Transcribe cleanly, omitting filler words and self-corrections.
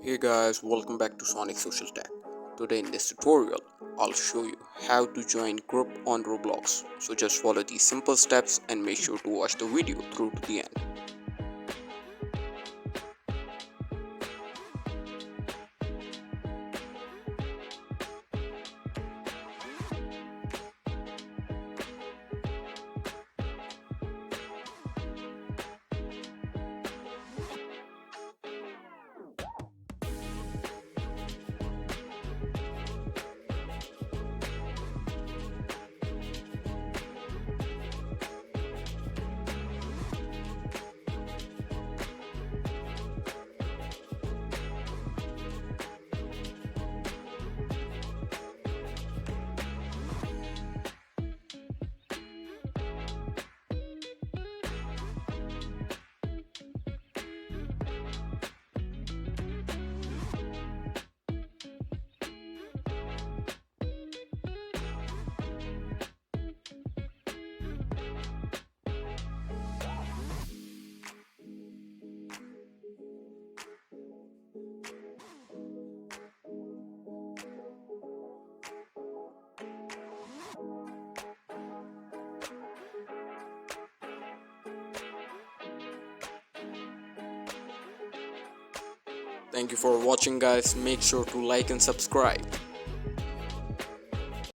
Hey guys, welcome back to Sonic Social Tech. Today in this tutorial, I'll show you how to join group on Roblox. So just follow these simple steps and make sure to watch the video through to the end. Thank you for watching guys. Make sure to like and subscribe.